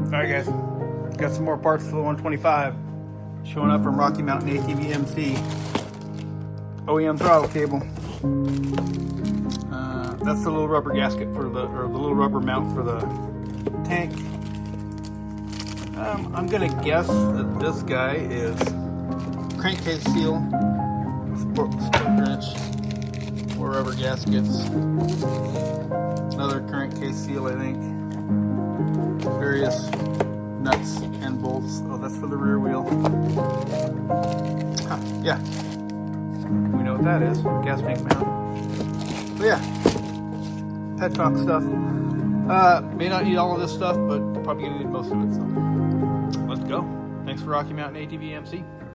Alright guys, got some more parts for the 125 showing up from Rocky Mountain ATV MC. OEM throttle cable. That's the little rubber gasket for the little rubber mount for the tank. I'm gonna guess that this guy is crankcase seal, split wrench, more rubber gaskets, another crankcase seal, I think, various nuts and bolts. Oh, that's for the rear wheel. Huh, yeah, we know what that is, gas tank mount. But yeah, pet talk stuff. May not need all of this stuff, but probably gonna need most of it, so let's go. Thanks for Rocky Mountain ATV MC.